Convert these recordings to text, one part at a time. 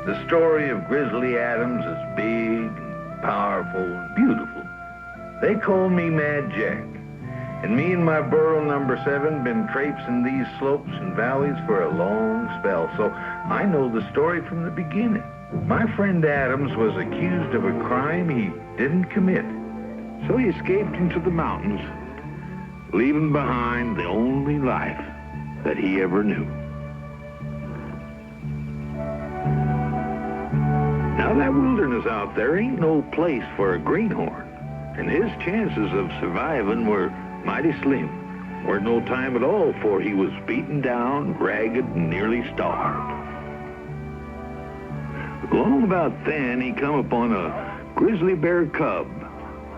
The story of Grizzly Adams is big and powerful and beautiful. They call me Mad Jack. And me and my burro number 7 been traipsing these slopes and valleys for a long spell, so I know the story from the beginning. My friend Adams was accused of a crime he didn't commit, so he escaped into the mountains, leaving behind the only life that he ever knew. Now that wilderness out there ain't no place for a greenhorn, and his chances of surviving were mighty slim. Weren't no time at all for he was beaten down, ragged, and nearly starved. Long about then, he come upon a grizzly bear cub,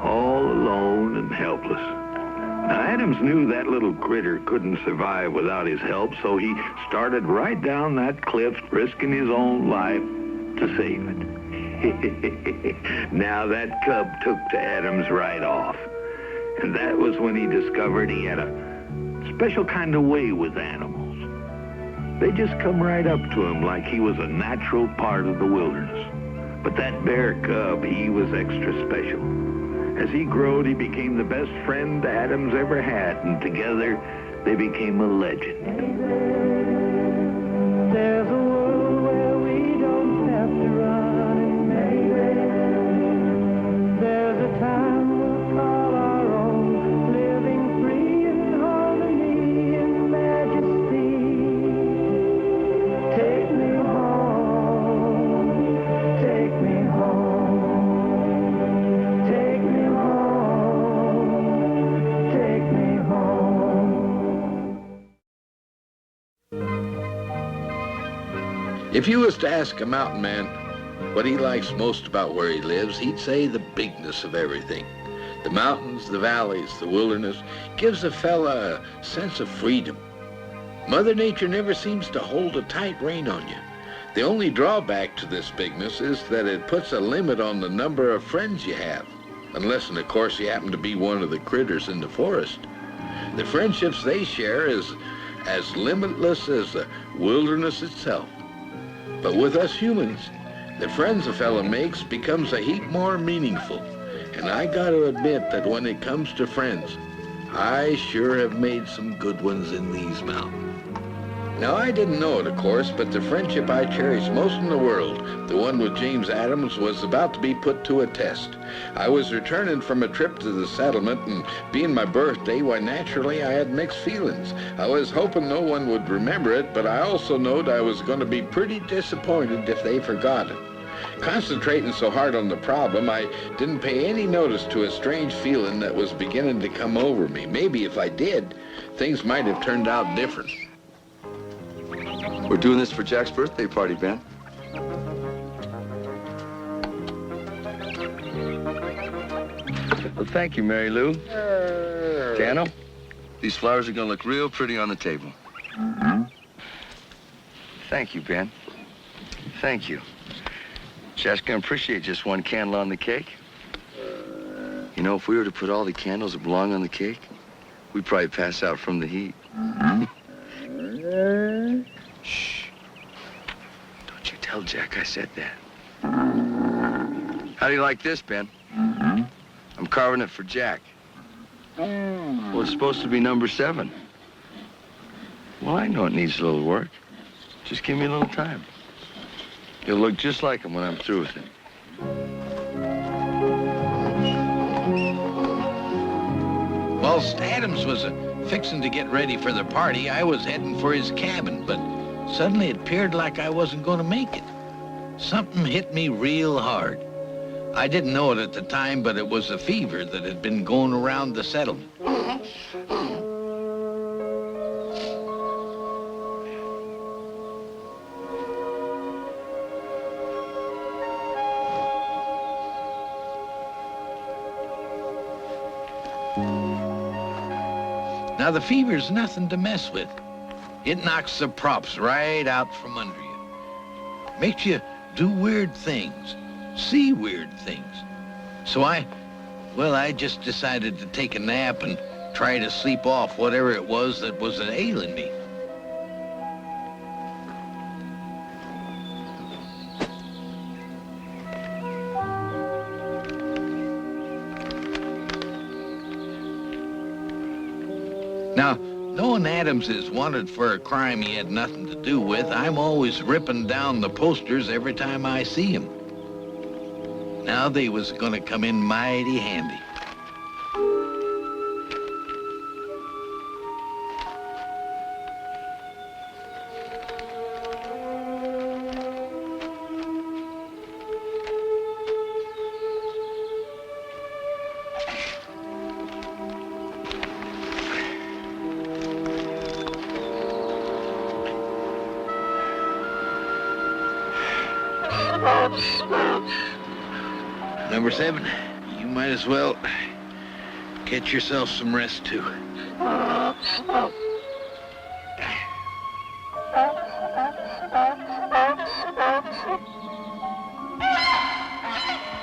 all alone and helpless. Now, Adams knew that little critter couldn't survive without his help, so he started right down that cliff, risking his own life to save it. Now, that cub took to Adams right off. And that was when he discovered he had a special kind of way with animals. They just come right up to him like he was a natural part of the wilderness. But that bear cub, he was extra special. As he growed, he became the best friend Adams ever had, and together they became a legend. There's a world where we don't have to run, and maybe there's a time we'll call our own, living free in harmony and majesty. Take me home, take me home, take me home, take me home. If you was to ask a mountain man what he likes most about where he lives, he'd say the bigness of everything. The mountains, the valleys, the wilderness gives a fella a sense of freedom. Mother Nature never seems to hold a tight rein on you. The only drawback to this bigness is that it puts a limit on the number of friends you have, unless, of course, you happen to be one of the critters in the forest. The friendships they share is as limitless as the wilderness itself. But with us humans, the friends a fella makes becomes a heap more meaningful. And I gotta admit that when it comes to friends, I sure have made some good ones in these mountains. Now, I didn't know it, of course, but the friendship I cherish most in the world, the one with James Adams, was about to be put to a test. I was returning from a trip to the settlement, and being my birthday, why, naturally, I had mixed feelings. I was hoping no one would remember it, but I also knowed I was going to be pretty disappointed if they forgot it. Concentrating so hard on the problem, I didn't pay any notice to a strange feeling that was beginning to come over me. Maybe if I did, things might have turned out different. We're doing this for Jack's birthday party, Ben. Well, thank you, Mary Lou. Dano? These flowers are gonna look real pretty on the table. Thank you, Ben. Thank you. Jack's gonna appreciate just one candle on the cake. You know, if we were to put all the candles that belong on the cake, we'd probably pass out from the heat. Shh. Don't you tell Jack I said that. How do you like this, Ben? I'm carving it for Jack. Well, it's supposed to be number 7. Well, I know it needs a little work. Just give me a little time. It'll look just like him when I'm through with it. Whilst Adams was fixing to get ready for the party, I was heading for his cabin, but suddenly it appeared like I wasn't going to make it. Something hit me real hard. I didn't know it at the time, but it was a fever that had been going around the settlement. Now, the fever's nothing to mess with. It knocks the props right out from under you. Makes you do weird things, see weird things. So I just decided to take a nap and try to sleep off whatever it was that was ailing me. Knowing Adams is wanted for a crime he had nothing to do with, I'm always ripping down the posters every time I see him. Now they was gonna come in mighty handy. Number 7, you might as well get yourself some rest too.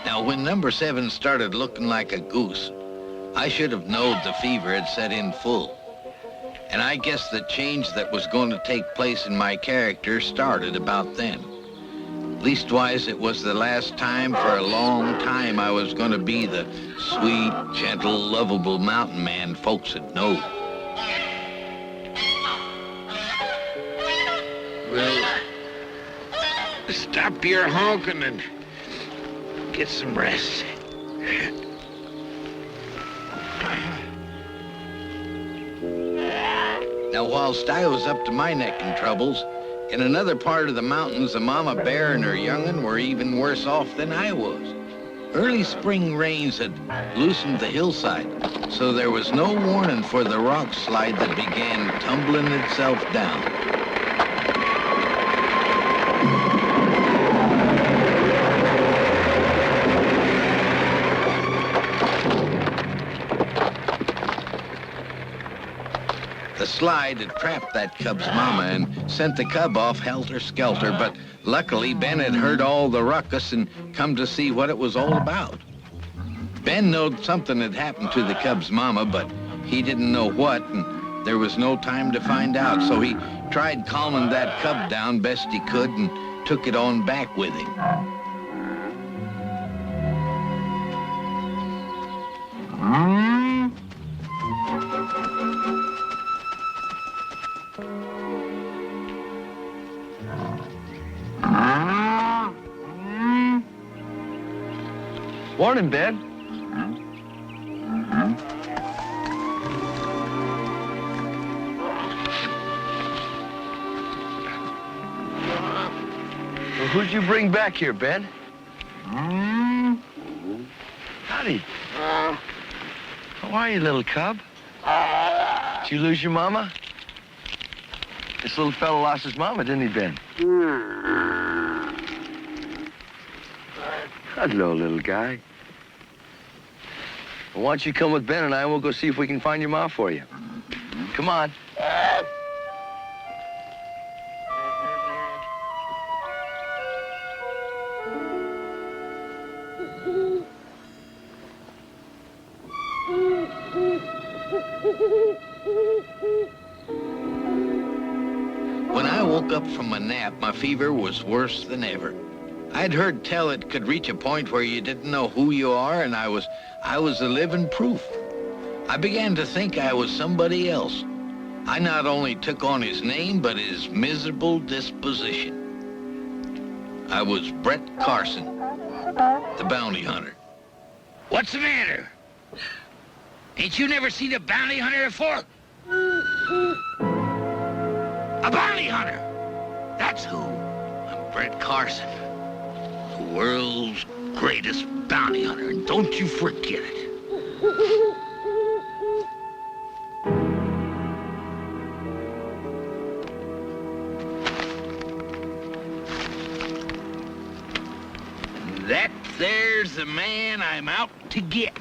Now, when number 7 started looking like a goose, I should have known the fever had set in full. And I guess the change that was going to take place in my character started about then. Leastwise, it was the last time for a long time I was going to be the sweet, gentle, lovable mountain man folks would know. Well, stop your honking and get some rest. Now, whilst I was up to my neck in troubles, in another part of the mountains, the mama bear and her young'un were even worse off than I was. Early spring rains had loosened the hillside, so there was no warning for the rock slide that began tumbling itself down. The slide had trapped that cub's mama and sent the cub off helter-skelter, but luckily Ben had heard all the ruckus and come to see what it was all about. Ben knowed something had happened to the cub's mama, but he didn't know what, and there was no time to find out, so he tried calming that cub down best he could and took it on back with him. Morning, Ben. Well, who'd you bring back here, Ben? Howdy. How are you, little cub? Did you lose your mama? This little fella lost his mama, didn't he, Ben? Hello, little guy. Well, why don't you come with Ben and I, and we'll go see if we can find your mom for you. Come on. When I woke up from my nap, my fever was worse than ever. I'd heard tell it could reach a point where you didn't know who you are, and I was a living proof. I began to think I was somebody else. I not only took on his name, but his miserable disposition. I was Brett Carson, the bounty hunter. What's the matter? Ain't you never seen a bounty hunter before? A bounty hunter! That's who. I'm Brett Carson, the world's greatest bounty hunter, and don't you forget it. That there's the man I'm out to get.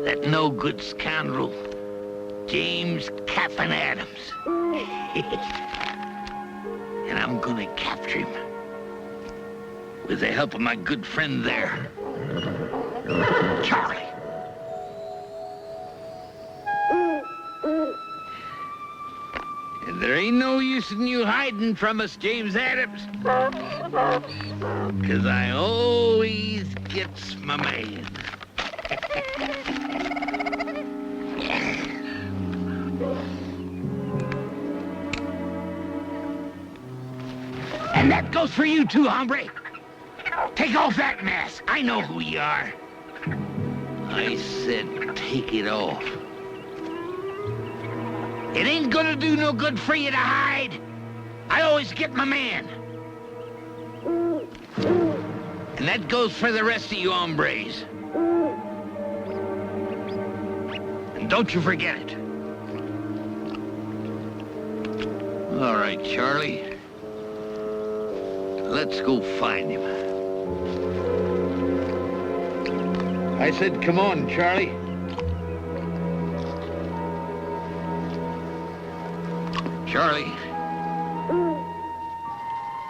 That no-good scoundrel, James Captain Adams. And I'm gonna capture him with the help of my good friend there, Charlie. And there ain't no use in you hiding from us, James Adams. 'Cause I always gets my man. And that goes for you too, hombre. Take off that mask. I know who you are. I said take it off. It ain't gonna do no good for you to hide. I always get my man. And that goes for the rest of you hombres. And don't you forget it. All right, Charlie. Let's go find him. I said, come on, Charlie. Charlie,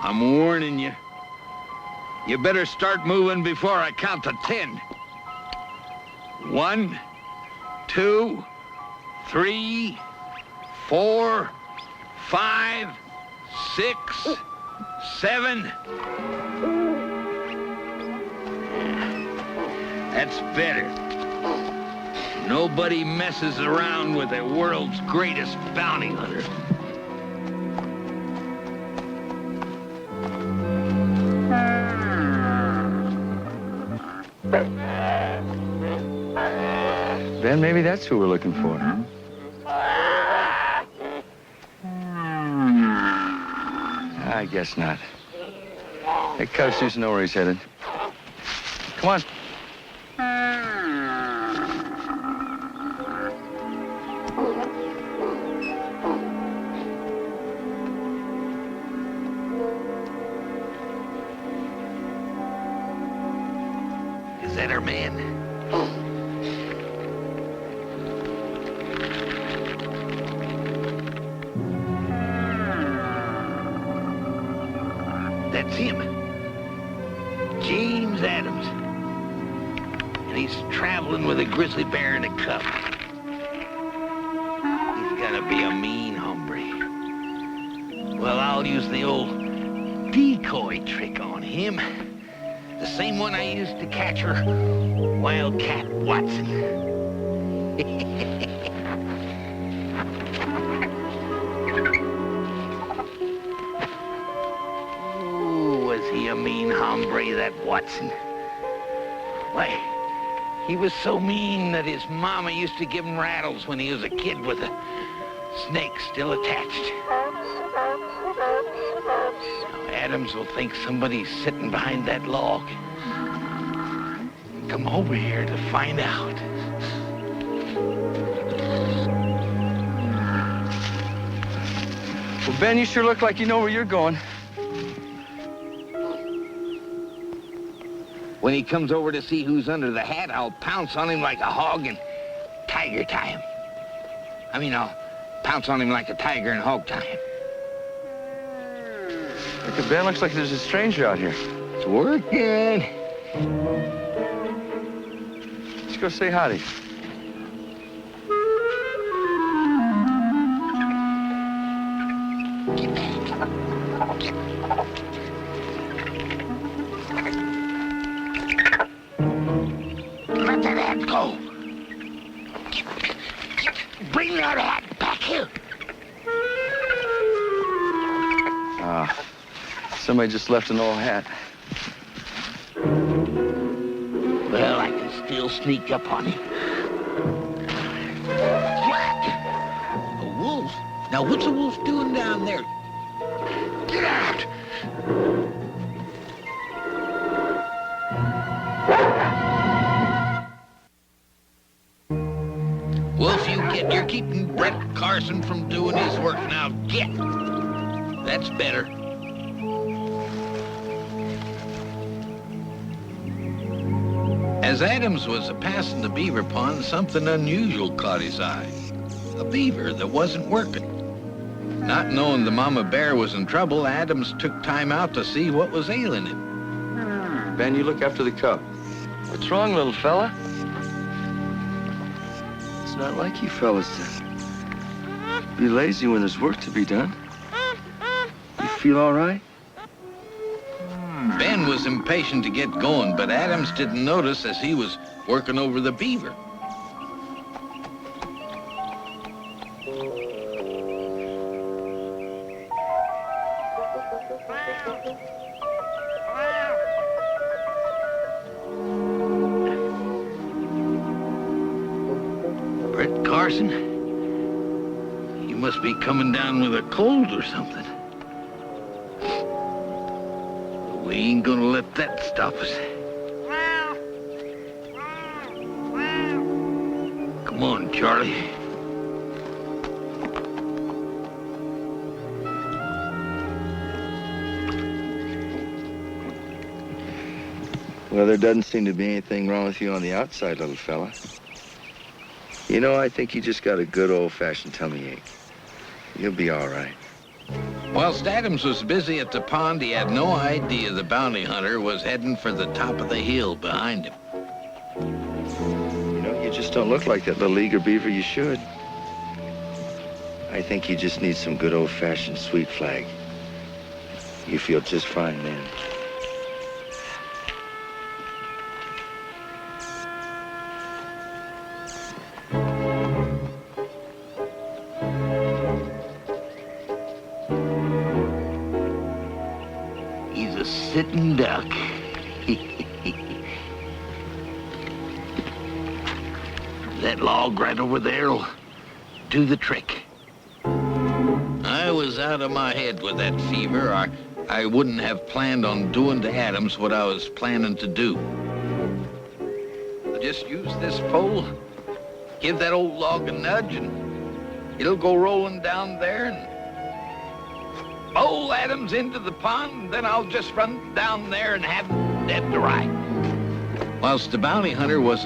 I'm warning you. You better start moving before I count to 10. 1, 2, 3, 4, 5, 6, 7. That's better. Nobody messes around with the world's greatest bounty hunter. Ben, maybe that's who we're looking for. I guess not. Hey, Cub seems to know where he's headed. Come on. Is that our man? That's him. James Adams. And he's traveling with a grizzly bear in a cup. He's gotta be a mean hombre. Well, I'll use the old decoy trick on him. The same one I used to catch her Wildcat Watson. Was he a mean hombre, that Watson? Why, he was so mean that his mama used to give him rattles when he was a kid with a snake still attached. Now Adams will think somebody's sitting behind that log. Come over here to find out. Well, Ben, you sure look like you know where you're going. When he comes over to see who's under the hat, I'll pounce on him like a hog and tiger tie him. I'll pounce on him like a tiger and hog tie him. Look, Ben, looks like there's a stranger out here. It's working. Let's go say howdy. Let that hat go. Bring that hat back here. Somebody just left an old hat. Well, I can still sneak up on him. A wolf? Now, what's a wolf doing down there? Get out! Wolf, you're keeping Brett Carson from doing his work. Now, get! That's better. As Adams was passing the beaver pond, something unusual caught his eye. A beaver that wasn't working. Not knowing the mama bear was in trouble, Adams took time out to see what was ailing him. Ben, you look after the cub. What's wrong, little fella? It's not like you fellas to be lazy when there's work to be done. You feel all right? Ben was impatient to get going, but Adams didn't notice as he was working over the beaver. Carson? You must be coming down with a cold or something. We ain't gonna let that stop us. Come on, Charlie. Well, there doesn't seem to be anything wrong with you on the outside, little fella. You know, I think you just got a good old-fashioned tummy ache. You'll be all right. Whilst Adams was busy at the pond, he had no idea the bounty hunter was heading for the top of the hill behind him. You know, you just don't look like that little eager beaver you should. I think you just need some good old-fashioned sweet flag. You feel just fine then. He's a sitting duck. That log right over there'll do the trick. I was out of my head with that fever. I wouldn't have planned on doing to Adams what I was planning to do. Just use this pole, give that old log a nudge, and it'll go rolling down there and bowl Adams into the pond, and then I'll just run down there and have him dead to right. Whilst the bounty hunter was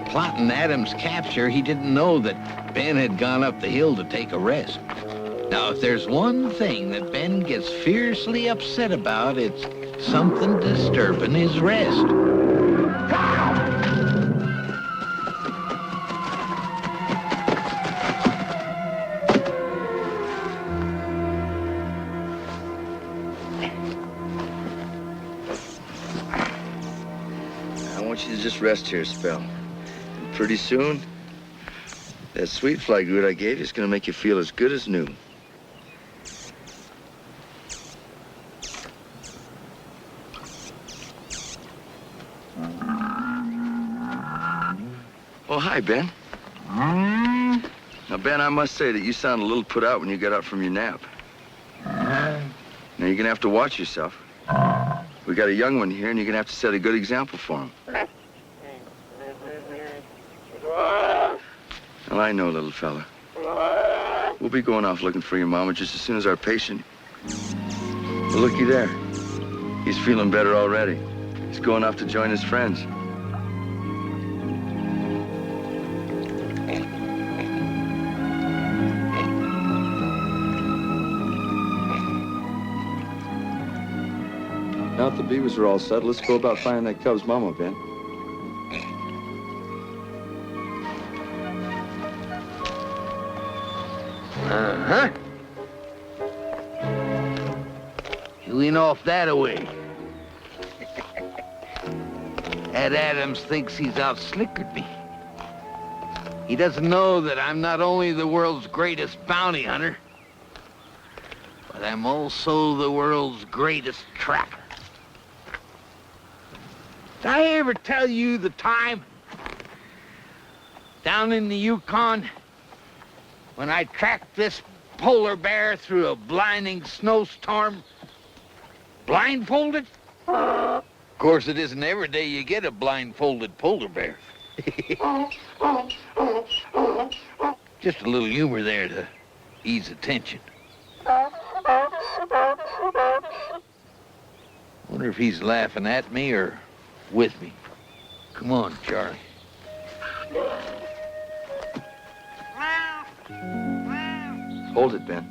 plotting Adams' capture, he didn't know that Ben had gone up the hill to take a rest. Now, if there's one thing that Ben gets fiercely upset about, it's something disturbing his rest. I want you to just rest here a spell. And pretty soon, that sweet fly good I gave you is going to make you feel as good as new. Oh, hi, Ben. Now, Ben, I must say that you sound a little put out when you got up from your nap. Now, you're going to have to watch yourself. We got a young one here, and you're going to have to set a good example for him. Well, I know, little fella. We'll be going off looking for your mama just as soon as our patient... Well, looky there. He's feeling better already. He's going off to join his friends. Now that the beavers are all set, let's go about finding that cub's mama, Ben. Uh-huh. You ain't off that away. That Adams thinks he's out-slickered me. He doesn't know that I'm not only the world's greatest bounty hunter, but I'm also the world's greatest trapper. Did I ever tell you the time down in the Yukon when I tracked this polar bear through a blinding snowstorm, blindfolded? Of course, it isn't every day you get a blindfolded polar bear. Just a little humor there to ease the tension. Wonder if he's laughing at me or with me. Come on, Charlie. Hold it, Ben.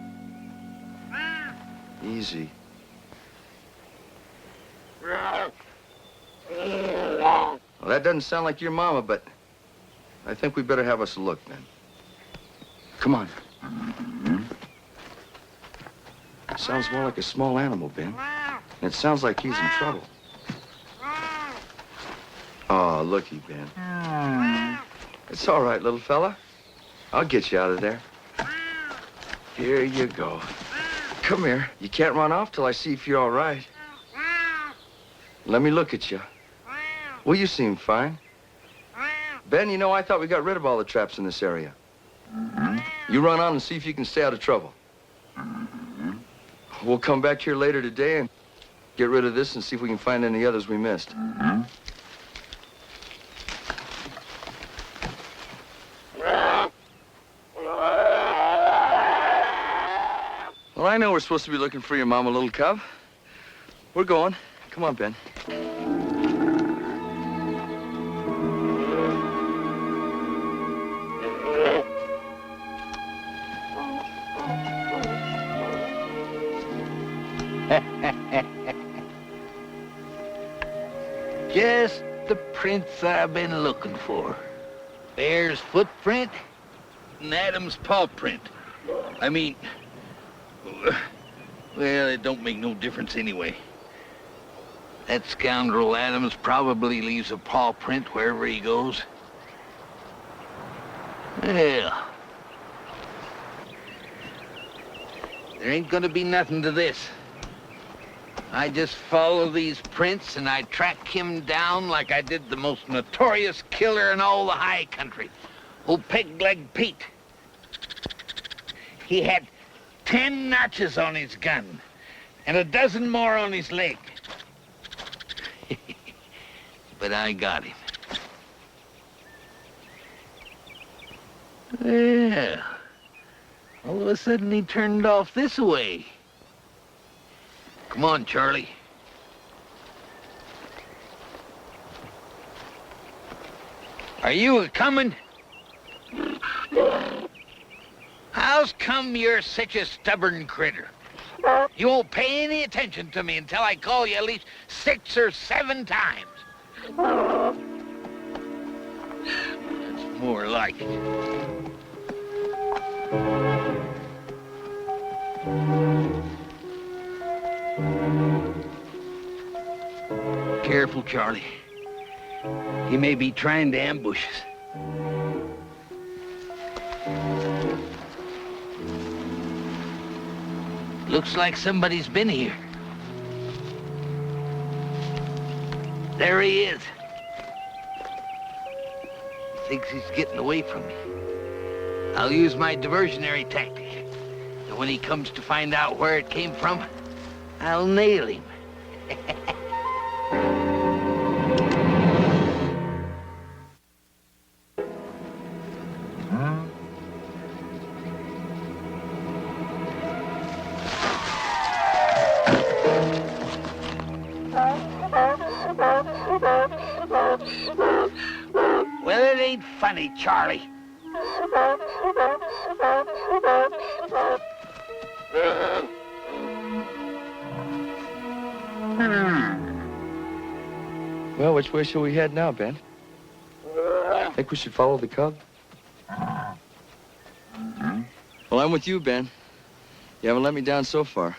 Easy. Well, that doesn't sound like your mama, but I think we better have us a look, Ben. Come on. It sounds more like a small animal, Ben. And it sounds like he's in trouble. Oh, looky, Ben. It's all right, little fella. I'll get you out of there. Here you go. Come here. You can't run off till I see if you're all right. Let me look at you. Well, you seem fine. Ben, you know, I thought we got rid of all the traps in this area. You run on and see if you can stay out of trouble. We'll come back here later today and get rid of this and see if we can find any others we missed. Well, I know we're supposed to be looking for your mama, little cub. We're going. Come on, Ben. Just the prints I've been looking for. Bear's footprint and Adam's paw print. I mean, well, it don't make no difference anyway. That scoundrel Adams probably leaves a paw print wherever he goes. Well, there ain't gonna be nothing to this. I just follow these prints and I track him down like I did the most notorious killer in all the high country, old Peg-Leg Pete. He had 10 notches on his gun and a dozen more on his leg. But I got him. Well, all of a sudden he turned off this way. Come on, Charlie. Are you a-coming? How's come you're such a stubborn critter? You won't pay any attention to me until I call you at least 6 or 7 times. That's more like it. Careful, Charlie. He may be trying to ambush us. Looks like somebody's been here. There he is. Thinks he's getting away from me. I'll use my diversionary tactic. And when he comes to find out where it came from, I'll nail him. Well, it ain't funny, Charlie. Well, which way shall we head now, Ben? Think we should follow the cub? Well, I'm with you, Ben. You haven't let me down so far.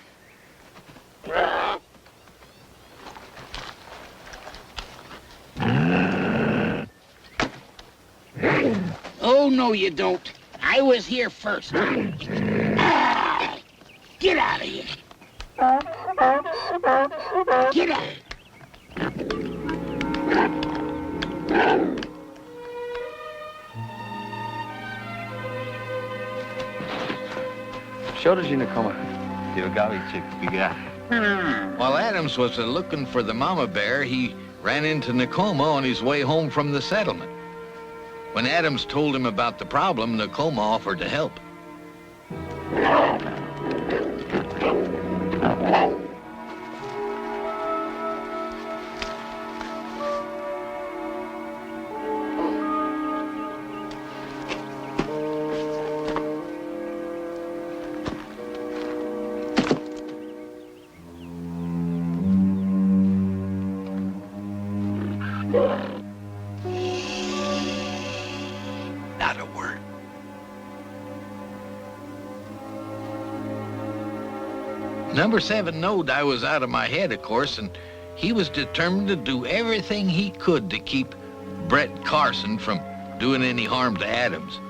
Oh, no, you don't. I was here first. Get out of here. Get out. Shoulders, Nakoma. While Adams was looking for the mama bear, he ran into Nakoma on his way home from the settlement. When Adams told him about the problem, Nakoma offered to help. Not a word. Number 7 knowed I was out of my head, of course, and he was determined to do everything he could to keep Brett Carson from doing any harm to Adams.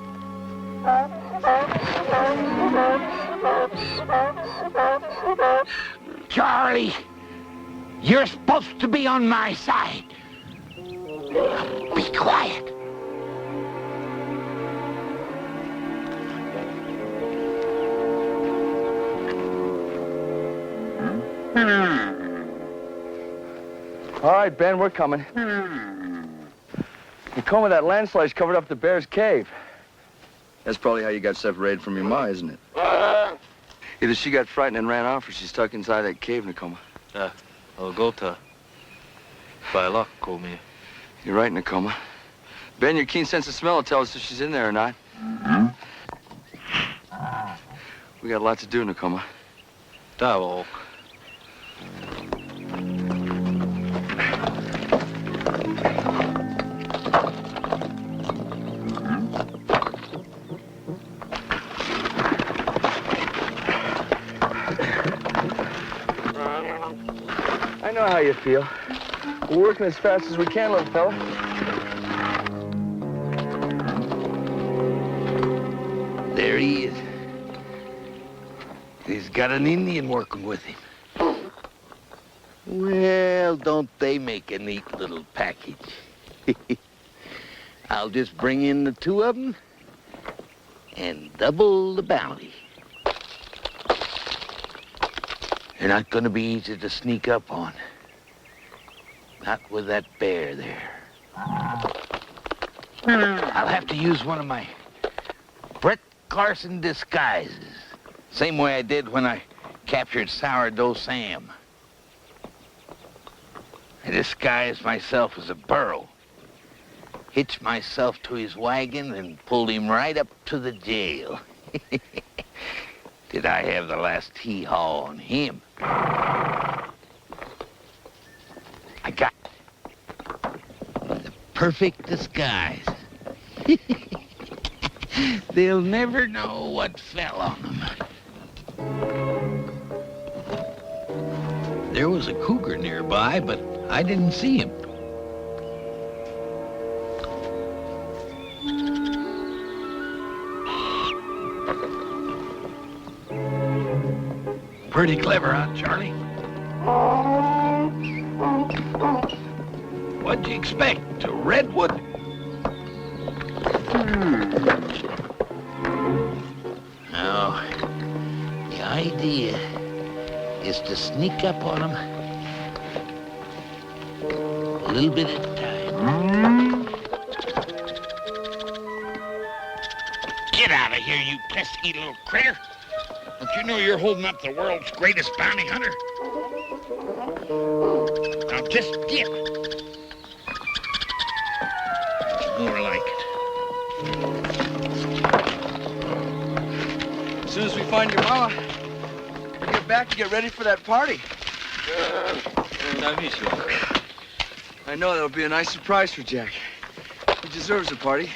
Charlie, you're supposed to be on my side. Be quiet. All right, Ben, we're coming. Nakoma, that landslide's covered up the bear's cave. That's probably how you got separated from your ma, isn't it? Either she got frightened and ran off, or she's stuck inside that cave, Nakoma. I'll go to Bailak, call me. You're right, Nakoma. Ben, your keen sense of smell will tell us if she's in there or not. We got a lot to do, Nakoma. Täällä. I know how you feel. We're working as fast as we can, little fella. There he is. He's got an Indian working with him. Well, don't they make a neat little package? I'll just bring in the two of them and double the bounty. They're not going to be easy to sneak up on. Not with that bear there. I'll have to use one of my Brett Carson disguises. Same way I did when I captured Sourdough Sam. I disguised myself as a burro, hitched myself to his wagon, and pulled him right up to the jail. Did I have the last hee-haw on him? I got the perfect disguise. They'll never know what fell on them. There was a cougar nearby, but I didn't see him. Pretty clever, huh, Charlie? What'd you expect? A redwood? Now, the idea is to sneak up on them a little bit at a time. Get out of here, you pesky little critter. Don't you know you're holding up the world's greatest bounty hunter? Now just get. More like it. As soon as we find your mama, we'll get back and get ready for that party. I know that'll be a nice surprise for Jack. He deserves a party.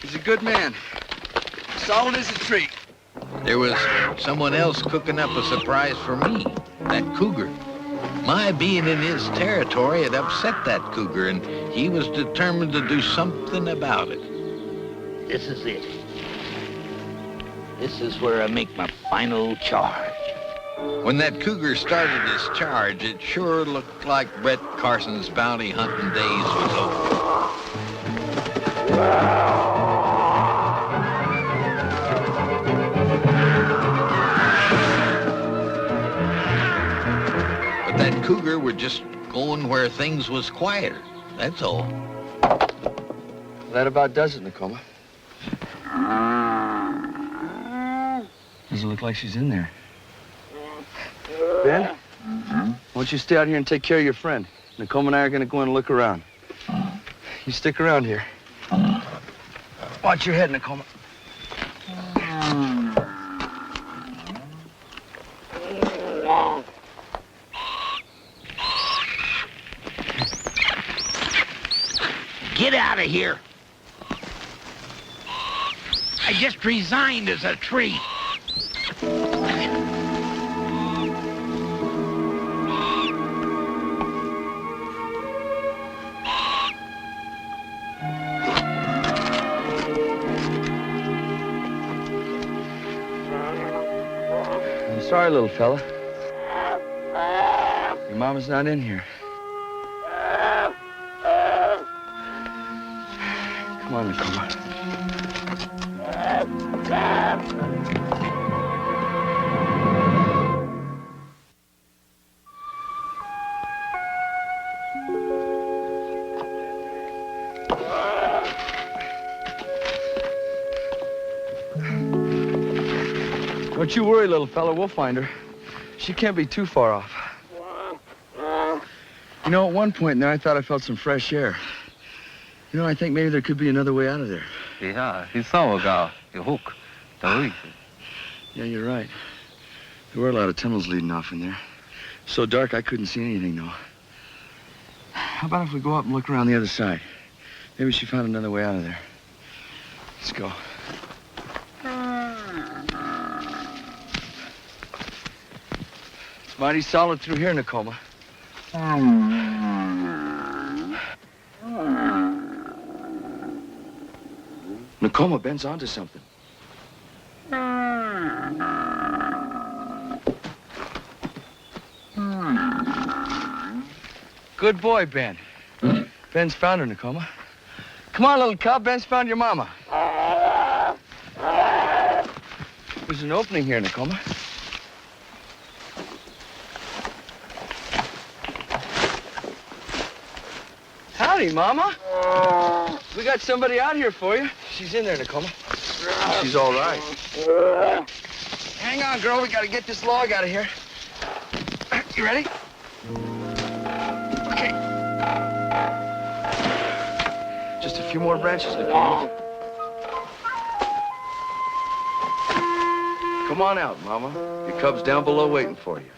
He's a good man. Solid as a tree. There was someone else cooking up a surprise for me, that cougar. My being in his territory had upset that cougar, and he was determined to do something about it. This is it. This is where I make my final charge. When that cougar started his charge, it sure looked like Brett Carson's bounty hunting days was over. But that cougar were just going where things was quieter, that's all. That about does it, Nakoma. Doesn't look like she's in there. Ben, why don't you stay out here and take care of your friend? Nakoma and I are going to go in and look around. You stick around here. Watch your head, Nakoma. Get out of here. I just resigned as a tree. I'm sorry, little fella. Your mama's not in here. Come on, Nakoma. Don't you worry, little fella. We'll find her. She can't be too far off. You know, at one point in there, I thought I felt some fresh air. You know, I think maybe there could be another way out of there. Yeah, he saw a guy. You hook. The Yeah, you're right. There were a lot of tunnels leading off in there. So dark, I couldn't see anything, though. How about if we go up and look around the other side? Maybe she found another way out of there. Let's go. It's mighty solid through here, Nakoma. Nakoma, Ben's onto something. Good boy, Ben. Ben's found her, Nakoma. Come on, little cub. Ben's found your mama. There's an opening here, Nakoma. Howdy, Mama. We got somebody out here for you. She's in there, Nakoma. She's all right. Hang on, girl. We got to get this log out of here. You ready? Okay. Just a few more branches, Nakoma. Come on out, Mama. Your cub's down below waiting for you.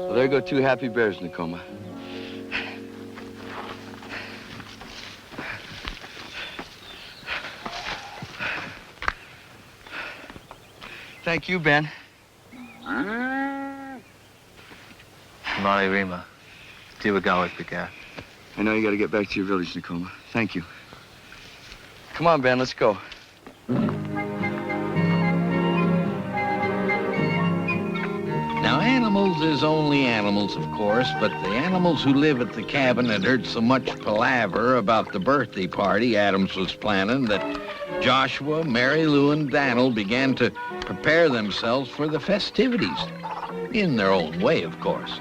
Well, there go two happy bears, Nakoma. Thank you, Ben. Mari Rima. Tiwagawik Pika. I know you got to get back to your village, Nakoma. Thank you. Come on, Ben, let's go. Now, animals is only animals, of course, but the animals who live at the cabin had heard so much palaver about the birthday party Adams was planning that Joshua, Mary Lou, and Daniel began to prepare themselves for the festivities. In their own way, of course.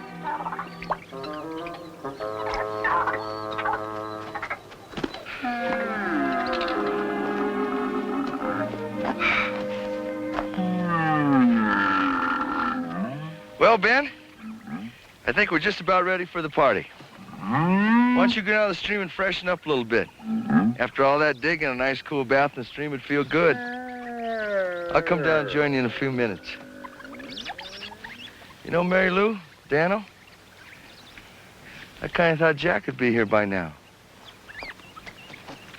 Well, Ben, I think we're just about ready for the party. Why don't you get out of the stream and freshen up a little bit? After all that digging, a nice cool bath in the stream would feel good. I'll come down and join you in a few minutes. You know, Mary Lou, Dano, I kind of thought Jack would be here by now.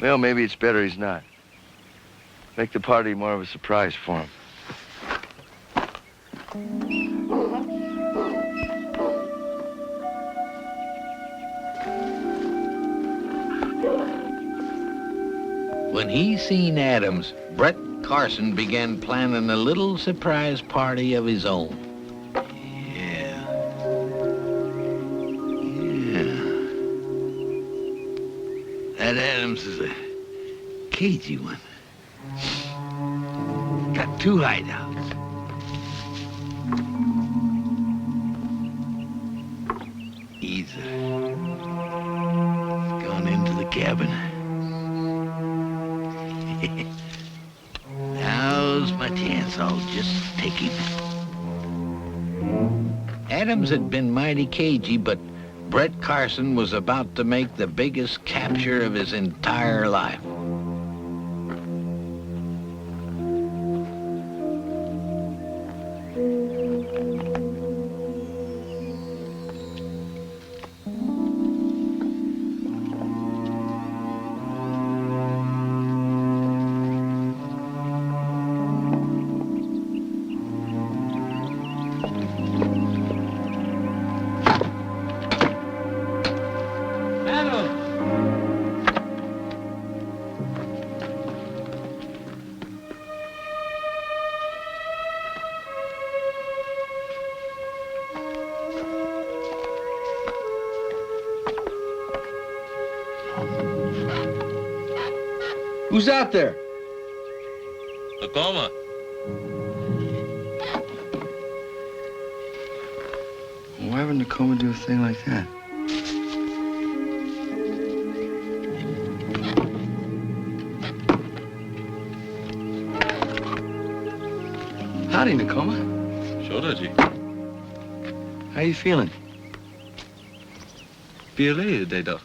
Well, maybe it's better he's not. Make the party more of a surprise for him. When he seen Adams, Brett Carson began planning a little surprise party of his own. Yeah. That Adams is a cagey one. Got two hideouts. He's gone into the cabin. Now's my chance. I'll just take him. Adams had been mighty cagey, but Brett Carson was about to make the biggest capture of his entire life. Who's out there? Nakoma. Why would Nakoma do a thing like that? Howdy, Nakoma. Shorty. How you feeling? Bier day dag.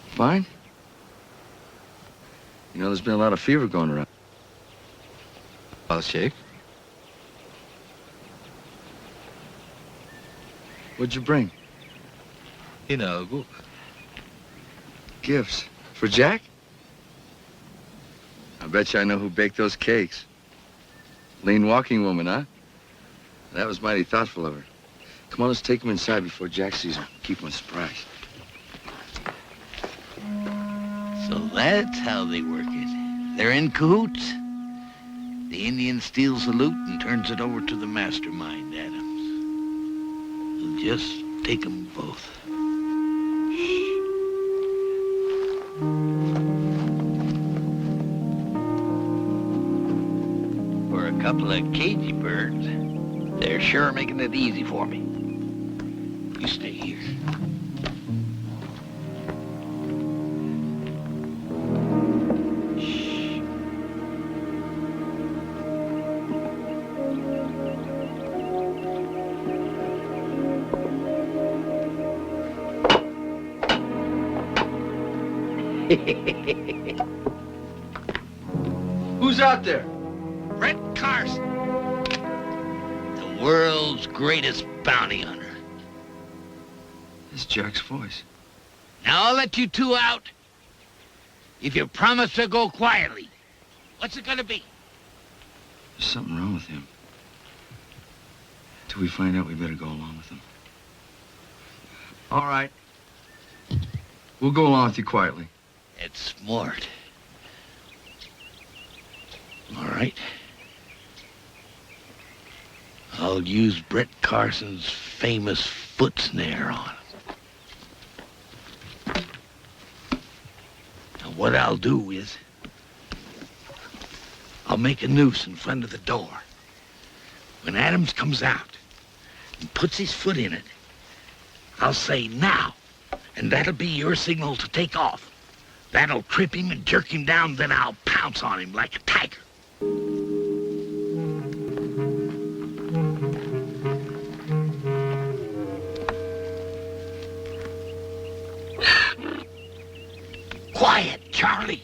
Fine? You know, there's been a lot of fever going around. Wel shape. What'd you bring? Good. Gifts. For Jack? I bet you I know who baked those cakes. Lean walking woman, huh? That was mighty thoughtful of her. Come on, let's take him inside before Jack sees him. Keep him a surprise. So that's how they work it. They're in cahoots. The Indian steals the loot and turns it over to the mastermind, Adams. We'll just take them both. For a couple of cagey birds, they're sure making it easy for me. You stay here. Who's out there? Brett Carson, the world's greatest bounty hunter. It's Jack's voice. Now I'll let you two out if you promise to go quietly. What's it gonna be? There's something wrong with him. Till we find out, we better go along with him. All right. We'll go along with you quietly. It's smart. All right. I'll use Brett Carson's famous foot snare on him. Now what I'll do is I'll make a noose in front of the door. When Adams comes out and puts his foot in it, I'll say now, and that'll be your signal to take off. That'll trip him and jerk him down, then I'll pounce on him like a tiger. Quiet, Charlie.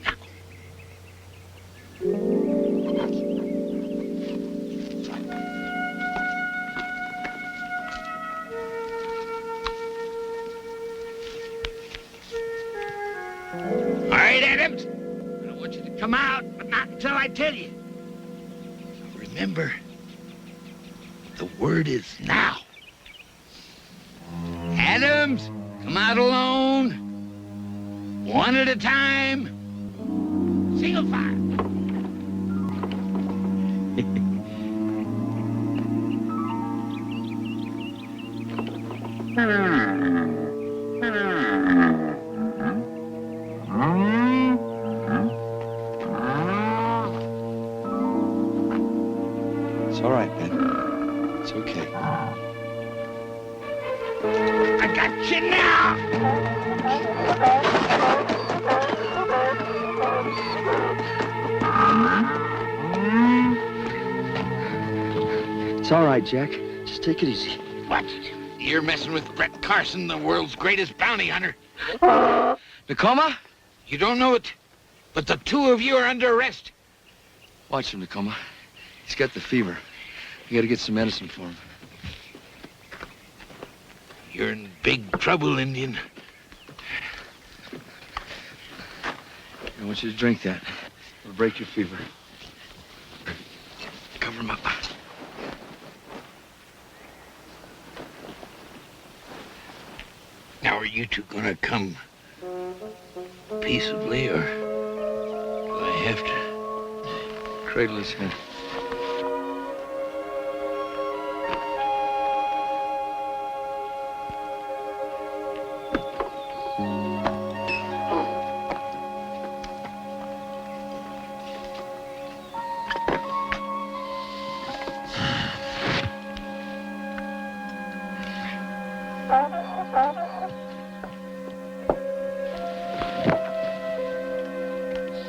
Now. All right, Adams. I want you to come out, but not until I tell you. So remember, the word is now. Adams, come out alone. One at a time. Single file. It's all right, Ben. It's okay. I got you now. It's all right, Jack. Just take it easy. What? You're messing with Brett Carson, the world's greatest bounty hunter. Nakoma? You don't know it, but the two of you are under arrest. Watch him, Nakoma. He's got the fever. We gotta get some medicine for him. You're in big trouble, Indian. I want you to drink that. It'll break your fever. Cover him up. Now, are you two gonna come peaceably, or do I have to? Cradle his head.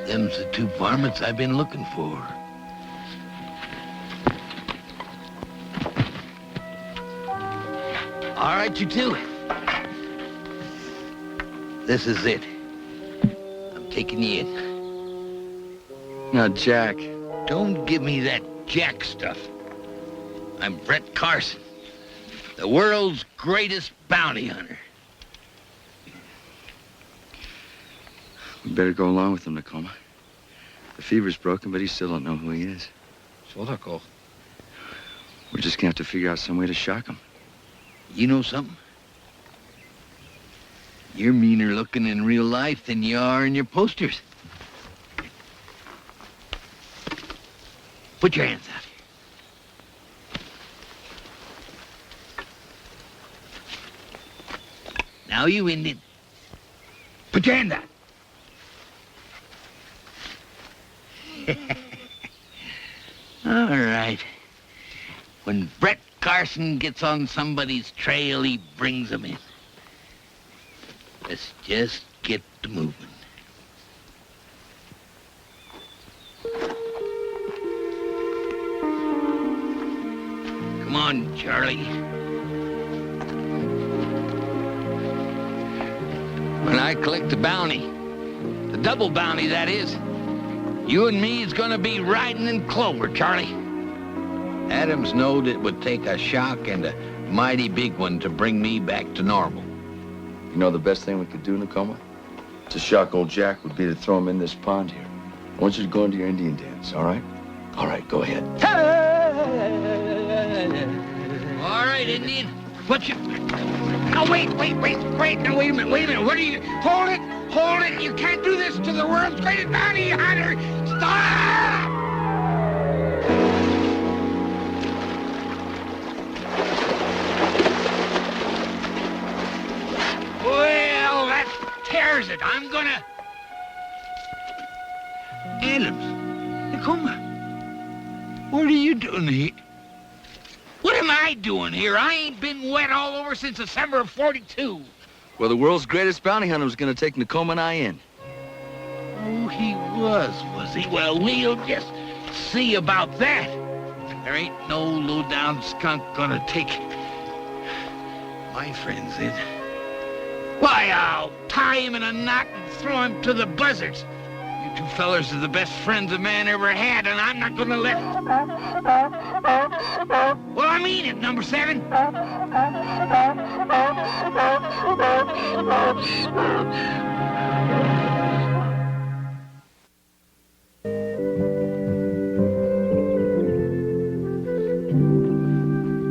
Them's the two varmints I've been looking for. All right, you two. This is it. I'm taking you in. Now, Jack. Don't give me that Jack stuff. I'm Brett Carson, the world's greatest bounty hunter. We better go along with him, Nakoma. The fever's broken, but he still don't know who he is. We're just gonna have to figure out some way to shock him. You know something? You're meaner looking in real life than you are in your posters. Put your hands out here. Now you Indian. Put your hand out. All right. When Brett Carson gets on somebody's trail, he brings them in. Let's just get to moving. Come on, Charlie. When I collect the bounty, the double bounty, that is, you and me is gonna be riding in clover, Charlie. Adams knowed it would take a shock and a mighty big one to bring me back to normal. You know the best thing we could do, Nakoma? To shock old Jack would be to throw him in this pond here. I want you to go into your Indian dance, all right? All right, go ahead. All right, Indian. Put your... No, wait. No, wait a minute. What are you... Hold it. You can't do this to the world's greatest bounty hunter. Stop! Well, that tears it. I'm gonna... Adams, Nakoma, what are you doing here? What am I doing here? I ain't been wet all over since the summer of '42. Well, the world's greatest bounty hunter was gonna take Nakoma and I in. Oh, he was he? Well, we'll just see about that. There ain't no low-down skunk gonna take my friends in. Why, I'll tie him in a knot and throw him to the buzzards. You two fellers are the best friends a man ever had, and I'm not gonna let... Well, I mean it, number 7.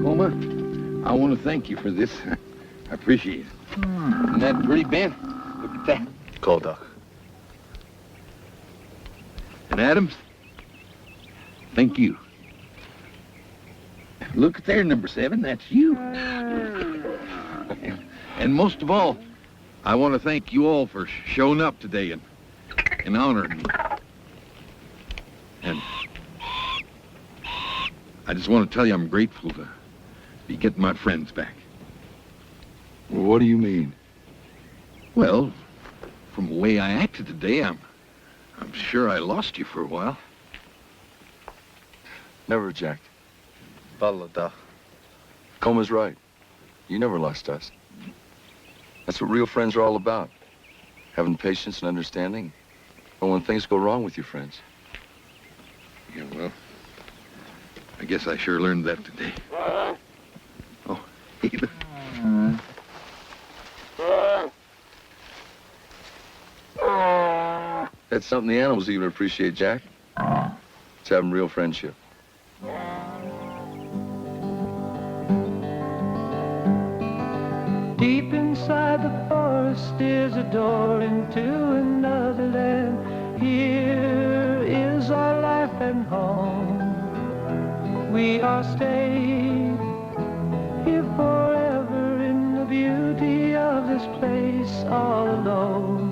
Coma, I want to thank you for this. I appreciate it. Isn't that pretty, Ben? Look at that. Cold dog. And Adams, thank you. Look at there, number 7. That's you. And most of all, I want to thank you all for showing up today and honoring me. And I just want to tell you I'm grateful to be getting my friends back. Well, what do you mean? Well, from the way I acted today, I'm sure I lost you for a while. Never, Jack. Balada. Coma's right. You never lost us. That's what real friends are all about. Having patience and understanding. But when things go wrong with your friends. Yeah, well, I guess I sure learned that today. Oh, hey, look. That's something the animals even appreciate, Jack. It's having real friendship. Deep inside the forest is a door into another land. Here is our life and home. We are staying here forever in the beauty of this place all alone.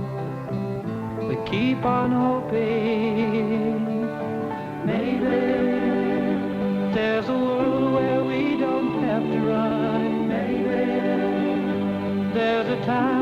We keep on hoping, maybe there's a world where we don't have to run. Maybe there's a time